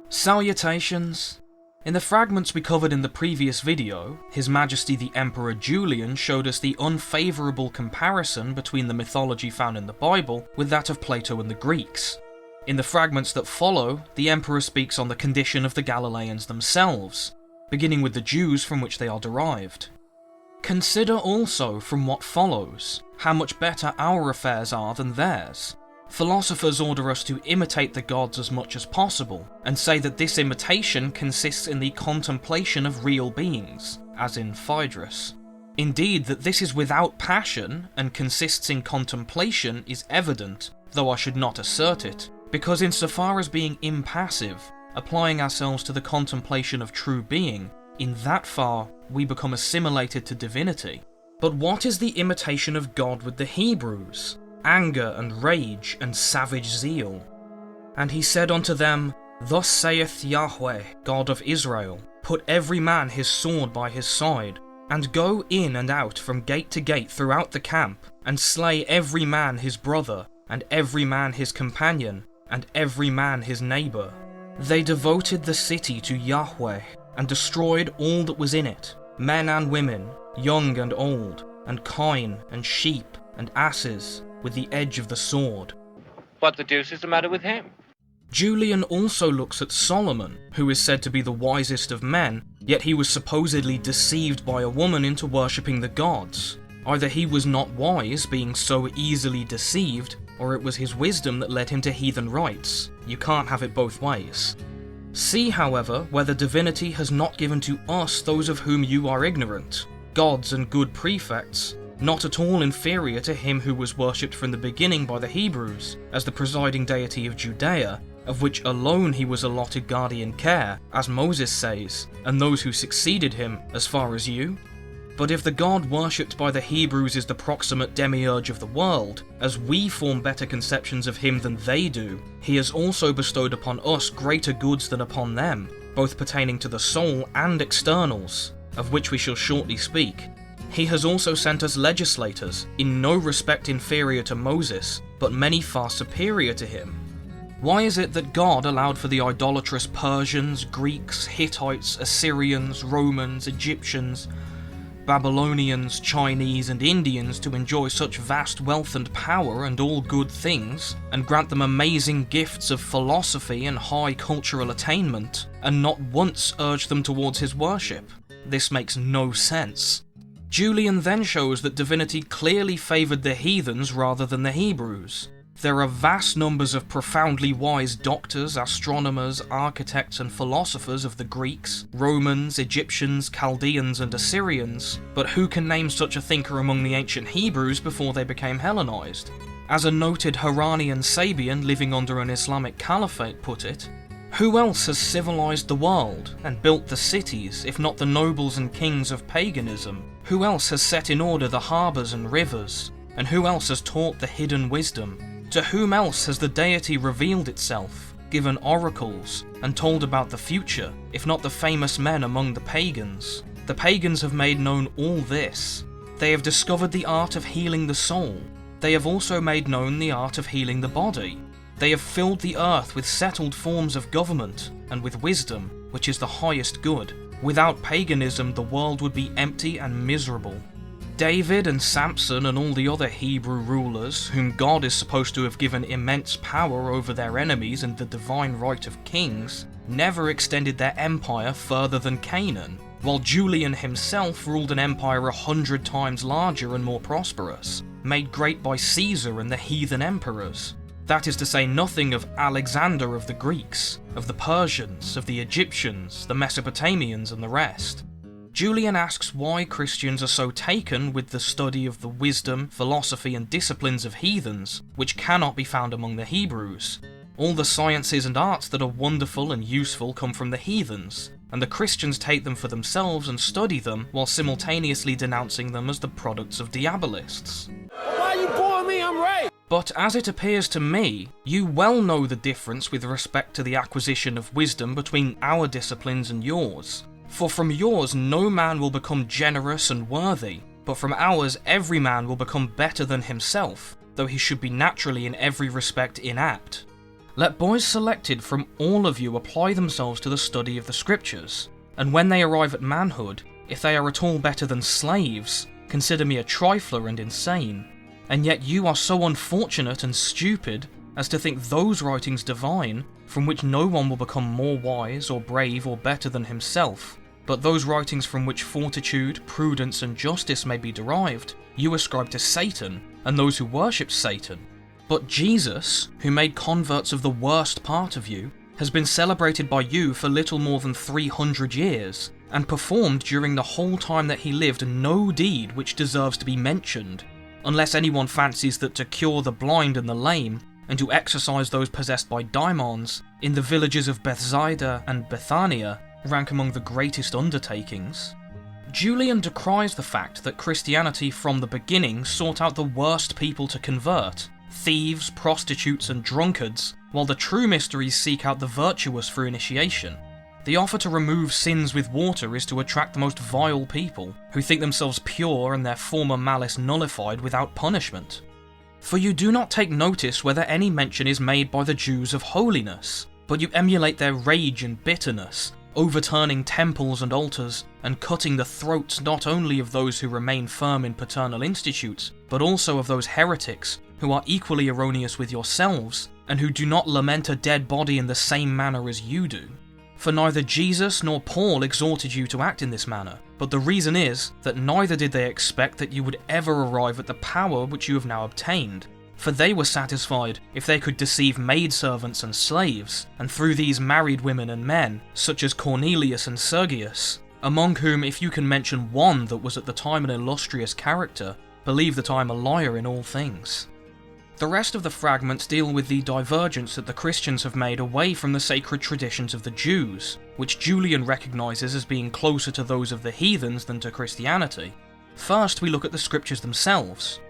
Salutations! In the fragments we covered in the previous video, His Majesty the Emperor Julian showed us the unfavourable comparison between the mythology found in the Bible with that of Plato and the Greeks. In the fragments that follow, the Emperor speaks on the condition of the Galilæans themselves, beginning with the Jews from which they are derived. Consider also from what follows, how much better our affairs are than theirs. Philosophers order us to imitate the gods as much as possible, and say that this imitation consists in the contemplation of real beings, as in Phaedrus. Indeed, that this is without passion, and consists in contemplation is evident, though I should not assert it, because insofar as being impassive, applying ourselves to the contemplation of true being, in that far we become assimilated to divinity. But what is the imitation of God with the Hebrews? Anger and rage and savage zeal. And he said unto them, Thus saith Yahweh, God of Israel, Put every man his sword by his side, and go in and out from gate to gate throughout the camp, and slay every man his brother, and every man his companion, and every man his neighbour. They devoted the city to Yahweh, and destroyed all that was in it, men and women, young and old, and kine, and sheep, and asses, with the edge of the sword. What the deuce is the matter with him? Julian also looks at Solomon, who is said to be the wisest of men, yet he was supposedly deceived by a woman into worshipping the gods. Either he was not wise, being so easily deceived, or it was his wisdom that led him to heathen rites. You can't have it both ways. See, however, whether divinity has not given to us those of whom you are ignorant, gods and good prefects, not at all inferior to him who was worshipped from the beginning by the Hebrews, as the presiding deity of Judea, of which alone he was allotted guardian care, as Moses says, and those who succeeded him, as far as you. But if the God worshipped by the Hebrews is the proximate demiurge of the world, as we form better conceptions of him than they do, he has also bestowed upon us greater goods than upon them, both pertaining to the soul and externals, of which we shall shortly speak. He has also sent us legislators, in no respect inferior to Moses, but many far superior to him. Why is it that God allowed for the idolatrous Persians, Greeks, Hittites, Assyrians, Romans, Egyptians, Babylonians, Chinese and Indians to enjoy such vast wealth and power and all good things, and grant them amazing gifts of philosophy and high cultural attainment, and not once urge them towards his worship? This makes no sense. Julian then shows that divinity clearly favoured the heathens rather than the Hebrews. There are vast numbers of profoundly wise doctors, astronomers, architects and philosophers of the Greeks, Romans, Egyptians, Chaldeans and Assyrians, but who can name such a thinker among the ancient Hebrews before they became Hellenized? As a noted Haranian Sabian living under an Islamic caliphate put it, who else has civilized the world and built the cities, if not the nobles and kings of paganism? Who else has set in order the harbours and rivers? And who else has taught the hidden wisdom? To whom else has the deity revealed itself, given oracles, and told about the future, if not the famous men among the pagans? The pagans have made known all this. They have discovered the art of healing the soul. They have also made known the art of healing the body. They have filled the earth with settled forms of government, and with wisdom, which is the highest good. Without paganism, the world would be empty and miserable. David and Samson and all the other Hebrew rulers, whom God is supposed to have given immense power over their enemies and the divine right of kings, never extended their empire further than Canaan, while Julian himself ruled an empire 100 times larger and more prosperous, made great by Caesar and the heathen emperors. That is to say nothing of Alexander of the Greeks, of the Persians, of the Egyptians, the Mesopotamians and the rest. Julian asks why Christians are so taken with the study of the wisdom, philosophy and disciplines of heathens, which cannot be found among the Hebrews. All the sciences and arts that are wonderful and useful come from the heathens, and the Christians take them for themselves and study them while simultaneously denouncing them as the products of diabolists. Why you boring me? I'm right! But as it appears to me, you well know the difference with respect to the acquisition of wisdom between our disciplines and yours. For from yours no man will become generous and worthy, but from ours every man will become better than himself, though he should be naturally in every respect inapt. Let boys selected from all of you apply themselves to the study of the scriptures, and when they arrive at manhood, if they are at all better than slaves, consider me a trifler and insane. And yet you are so unfortunate and stupid as to think those writings divine, from which no one will become more wise or brave or better than himself, but those writings from which fortitude, prudence and justice may be derived, you ascribe to Satan, and those who worship Satan. But Jesus, who made converts of the worst part of you, has been celebrated by you for little more than 300 years, and performed during the whole time that he lived no deed which deserves to be mentioned, unless anyone fancies that to cure the blind and the lame, and to exorcise those possessed by daimons, in the villages of Bethsaida and Bethania, rank among the greatest undertakings. Julian decries the fact that Christianity from the beginning sought out the worst people to convert, thieves, prostitutes and drunkards, while the true mysteries seek out the virtuous for initiation. The offer to remove sins with water is to attract the most vile people, who think themselves pure and their former malice nullified without punishment. For you do not take notice whether any mention is made by the Jews of holiness, but you emulate their rage and bitterness, overturning temples and altars, and cutting the throats not only of those who remain firm in paternal institutes, but also of those heretics who are equally erroneous with yourselves, and who do not lament a dead body in the same manner as you do. For neither Jesus nor Paul exhorted you to act in this manner, but the reason is that neither did they expect that you would ever arrive at the power which you have now obtained. For they were satisfied if they could deceive maidservants and slaves, and through these married women and men, such as Cornelius and Sergius, among whom if you can mention one that was at the time an illustrious character, believe that I am a liar in all things. The rest of the fragments deal with the divergence that the Christians have made away from the sacred traditions of the Jews, which Julian recognises as being closer to those of the heathens than to Christianity. First, we look at the scriptures themselves.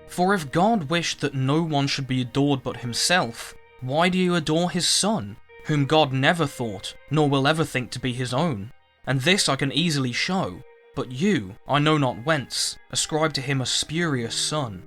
For if God wished that no one should be adored but himself, why do you adore his Son, whom God never thought, nor will ever think to be his own? And this I can easily show, but you, I know not whence, ascribe to him a spurious son.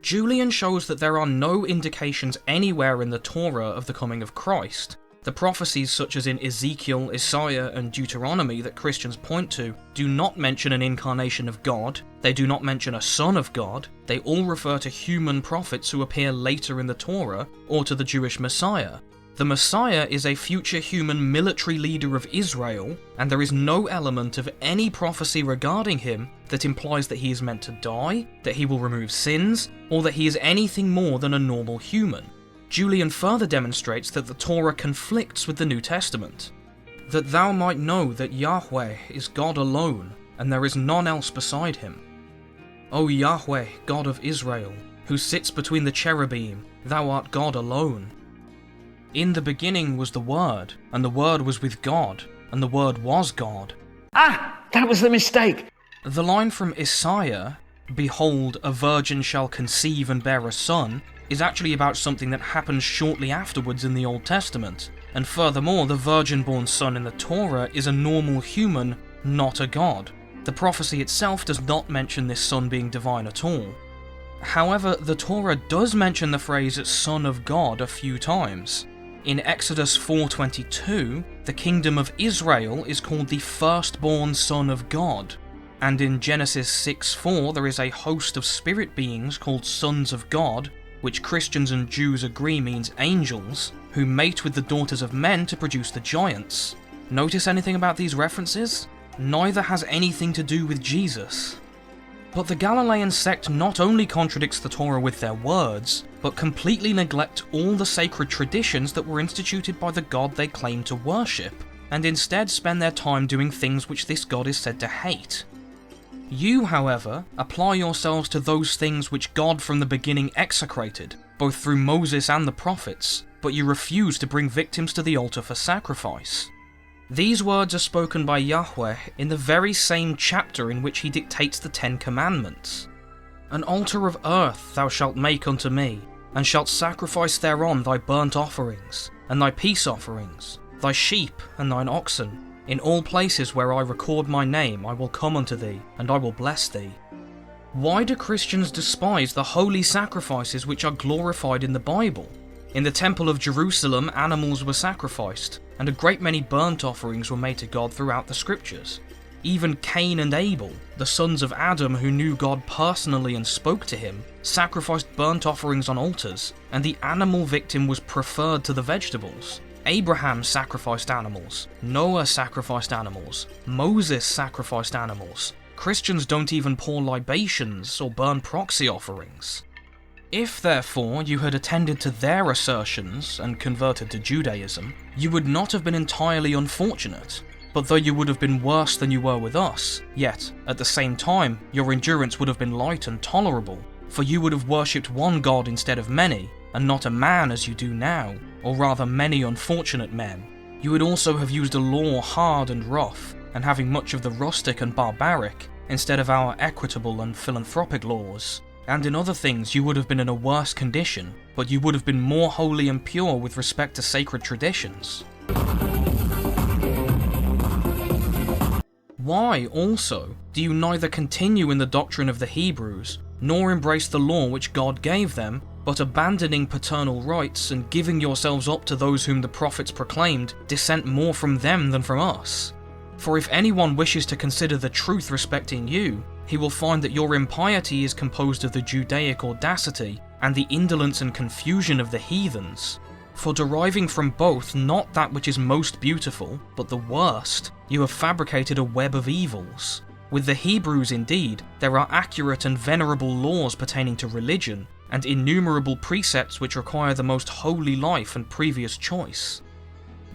Julian shows that there are no indications anywhere in the Torah of the coming of Christ. The prophecies such as in Ezekiel, Isaiah and Deuteronomy that Christians point to do not mention an incarnation of God, they do not mention a son of God, they all refer to human prophets who appear later in the Torah, or to the Jewish Messiah. The Messiah is a future human military leader of Israel, and there is no element of any prophecy regarding him that implies that he is meant to die, that he will remove sins, or that he is anything more than a normal human. Julian further demonstrates that the Torah conflicts with the New Testament. That thou might know that Yahweh is God alone, and there is none else beside him. O Yahweh, God of Israel, who sits between the cherubim, thou art God alone. In the beginning was the Word, and the Word was with God, and the Word was God. Ah, that was the mistake. The line from Isaiah, "Behold, a virgin shall conceive and bear a son," is actually about something that happens shortly afterwards in the Old Testament, and furthermore the virgin-born son in the Torah is a normal human, not a god. The prophecy itself does not mention this son being divine at all. However, the Torah does mention the phrase "son of God" a few times. In Exodus 4:22, the kingdom of Israel is called the firstborn son of God, and in Genesis 6:4 there is a host of spirit beings called sons of God, which Christians and Jews agree means angels, who mate with the daughters of men to produce the giants. Notice anything about these references? Neither has anything to do with Jesus. But the Galilean sect not only contradicts the Torah with their words, but completely neglect all the sacred traditions that were instituted by the God they claim to worship, and instead spend their time doing things which this God is said to hate. You, however, apply yourselves to those things which God from the beginning execrated, both through Moses and the prophets, but you refuse to bring victims to the altar for sacrifice. These words are spoken by Yahweh in the very same chapter in which he dictates the 10 Commandments. An altar of earth thou shalt make unto me, and shalt sacrifice thereon thy burnt offerings, and thy peace offerings, thy sheep and thine oxen. In all places where I record my name I will come unto thee, and I will bless thee. Why do Christians despise the holy sacrifices which are glorified in the Bible? In the Temple of Jerusalem, animals were sacrificed, and a great many burnt offerings were made to God throughout the scriptures. Even Cain and Abel, the sons of Adam who knew God personally and spoke to him, sacrificed burnt offerings on altars, and the animal victim was preferred to the vegetables. Abraham sacrificed animals, Noah sacrificed animals, Moses sacrificed animals. Christians don't even pour libations or burn proxy offerings. If, therefore, you had attended to their assertions and converted to Judaism, you would not have been entirely unfortunate. But though you would have been worse than you were with us, yet, at the same time, your endurance would have been light and tolerable, for you would have worshipped one God instead of many, and not a man as you do now, or rather many unfortunate men. You would also have used a law hard and rough, and having much of the rustic and barbaric, instead of our equitable and philanthropic laws. And in other things you would have been in a worse condition, but you would have been more holy and pure with respect to sacred traditions. Why, also, do you neither continue in the doctrine of the Hebrews, nor embrace the law which God gave them, but abandoning paternal rights and giving yourselves up to those whom the prophets proclaimed, dissent more from them than from us? For if anyone wishes to consider the truth respecting you, he will find that your impiety is composed of the Judaic audacity and the indolence and confusion of the heathens. For deriving from both not that which is most beautiful, but the worst, you have fabricated a web of evils. With the Hebrews, indeed, there are accurate and venerable laws pertaining to religion, and innumerable precepts which require the most holy life and previous choice.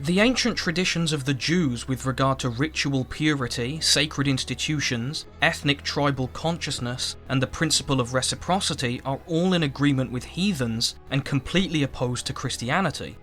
The ancient traditions of the Jews with regard to ritual purity, sacred institutions, ethnic tribal consciousness, and the principle of reciprocity are all in agreement with heathens and completely opposed to Christianity.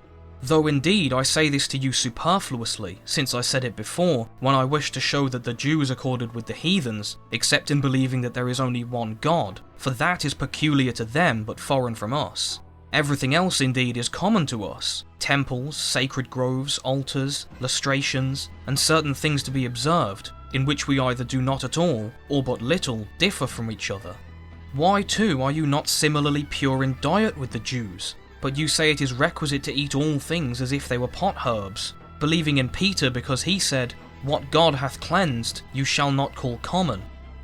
Though indeed I say this to you superfluously, since I said it before, when I wished to show that the Jews accorded with the heathens, except in believing that there is only one God, for that is peculiar to them but foreign from us. Everything else indeed is common to us: temples, sacred groves, altars, lustrations, and certain things to be observed, in which we either do not at all, or but little, differ from each other. Why too are you not similarly pure in diet with the Jews? But you say it is requisite to eat all things as if they were pot herbs, believing in Peter because he said, "What God hath cleansed, you shall not call common."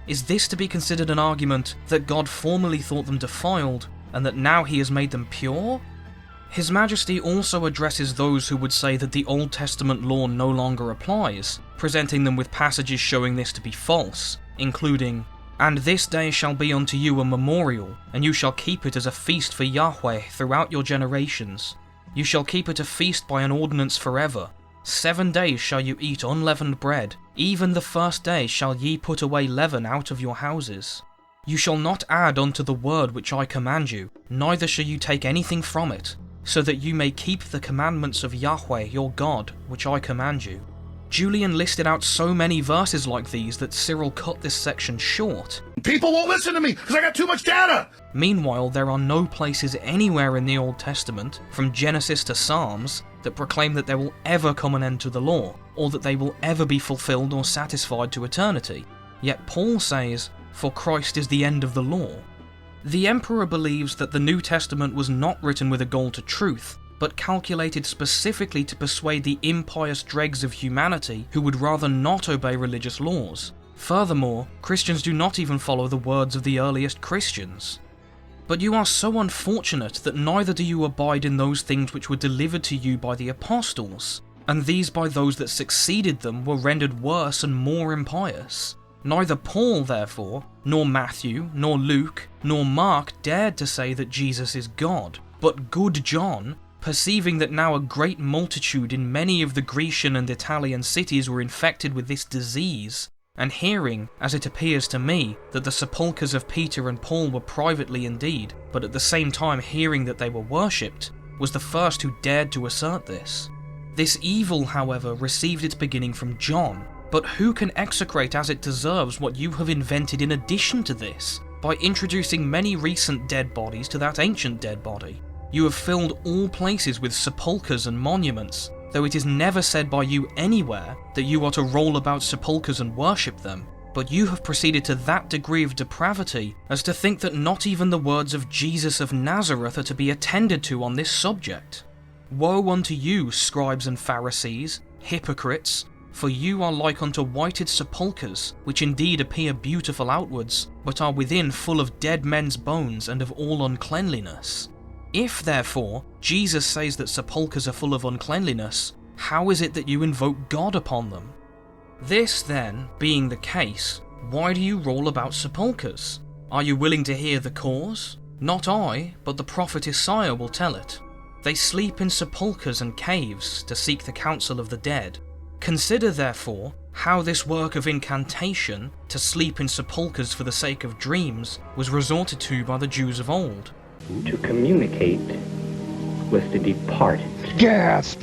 Is this to be considered an argument that God formerly thought them defiled, and that now he has made them pure? His Majesty also addresses those who would say that the Old Testament law no longer applies, presenting them with passages showing this to be false, including, "And this day shall be unto you a memorial, and you shall keep it as a feast for Yahweh throughout your generations. You shall keep it a feast by an ordinance forever. 7 days shall you eat unleavened bread, even the first day shall ye put away leaven out of your houses. You shall not add unto the word which I command you, neither shall you take anything from it, so that you may keep the commandments of Yahweh your God, which I command you." Julian listed out so many verses like these that Cyril cut this section short. People won't listen to me because I got too much data! Meanwhile, there are no places anywhere in the Old Testament, from Genesis to Psalms, that proclaim that there will ever come an end to the law, or that they will ever be fulfilled or satisfied to eternity. Yet Paul says, "For Christ is the end of the law." The Emperor believes that the New Testament was not written with a goal to truth, but calculated specifically to persuade the impious dregs of humanity who would rather not obey religious laws. Furthermore, Christians do not even follow the words of the earliest Christians. But you are so unfortunate that neither do you abide in those things which were delivered to you by the apostles, and these by those that succeeded them were rendered worse and more impious. Neither Paul, therefore, nor Matthew, nor Luke, nor Mark dared to say that Jesus is God, but good John, perceiving that now a great multitude in many of the Grecian and Italian cities were infected with this disease, and hearing, as it appears to me, that the sepulchres of Peter and Paul were privately indeed, but at the same time hearing that they were worshipped, was the first who dared to assert this. This evil, however, received its beginning from John, but who can execrate as it deserves what you have invented in addition to this, by introducing many recent dead bodies to that ancient dead body? You have filled all places with sepulchres and monuments, though it is never said by you anywhere that you are to roll about sepulchres and worship them. but you have proceeded to that degree of depravity as to think that not even the words of Jesus of Nazareth are to be attended to on this subject. Woe unto you, scribes and Pharisees, hypocrites, for you are like unto whited sepulchres, which indeed appear beautiful outwards, but are within full of dead men's bones and of all uncleanliness. If, therefore, Jesus says that sepulchres are full of uncleanliness, how is it that you invoke God upon them? This, then, being the case, why do you roll about sepulchres? Are you willing to hear the cause? Not I, but the prophet Isaiah will tell it. They sleep in sepulchres and caves to seek the counsel of the dead. Consider, therefore, how this work of incantation, to sleep in sepulchres for the sake of dreams, was resorted to by the Jews of old. To communicate with the departed. Gasp!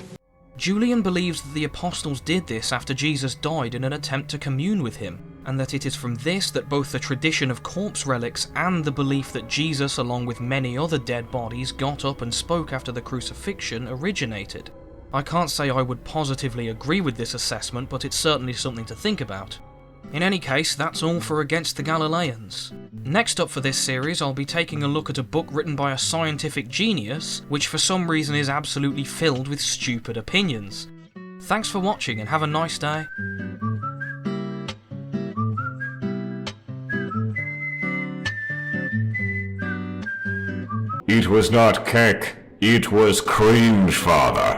Julian believes that the apostles did this after Jesus died in an attempt to commune with him, and that it is from this that both the tradition of corpse relics and the belief that Jesus, along with many other dead bodies, got up and spoke after the crucifixion originated. I can't say I would positively agree with this assessment, but it's certainly something to think about. In any case, that's all for Against the Galilæans. Next up for this series, I'll be taking a look at a book written by a scientific genius, which for some reason is absolutely filled with stupid opinions. Thanks for watching and have a nice day. It was not cake, it was cringe, father.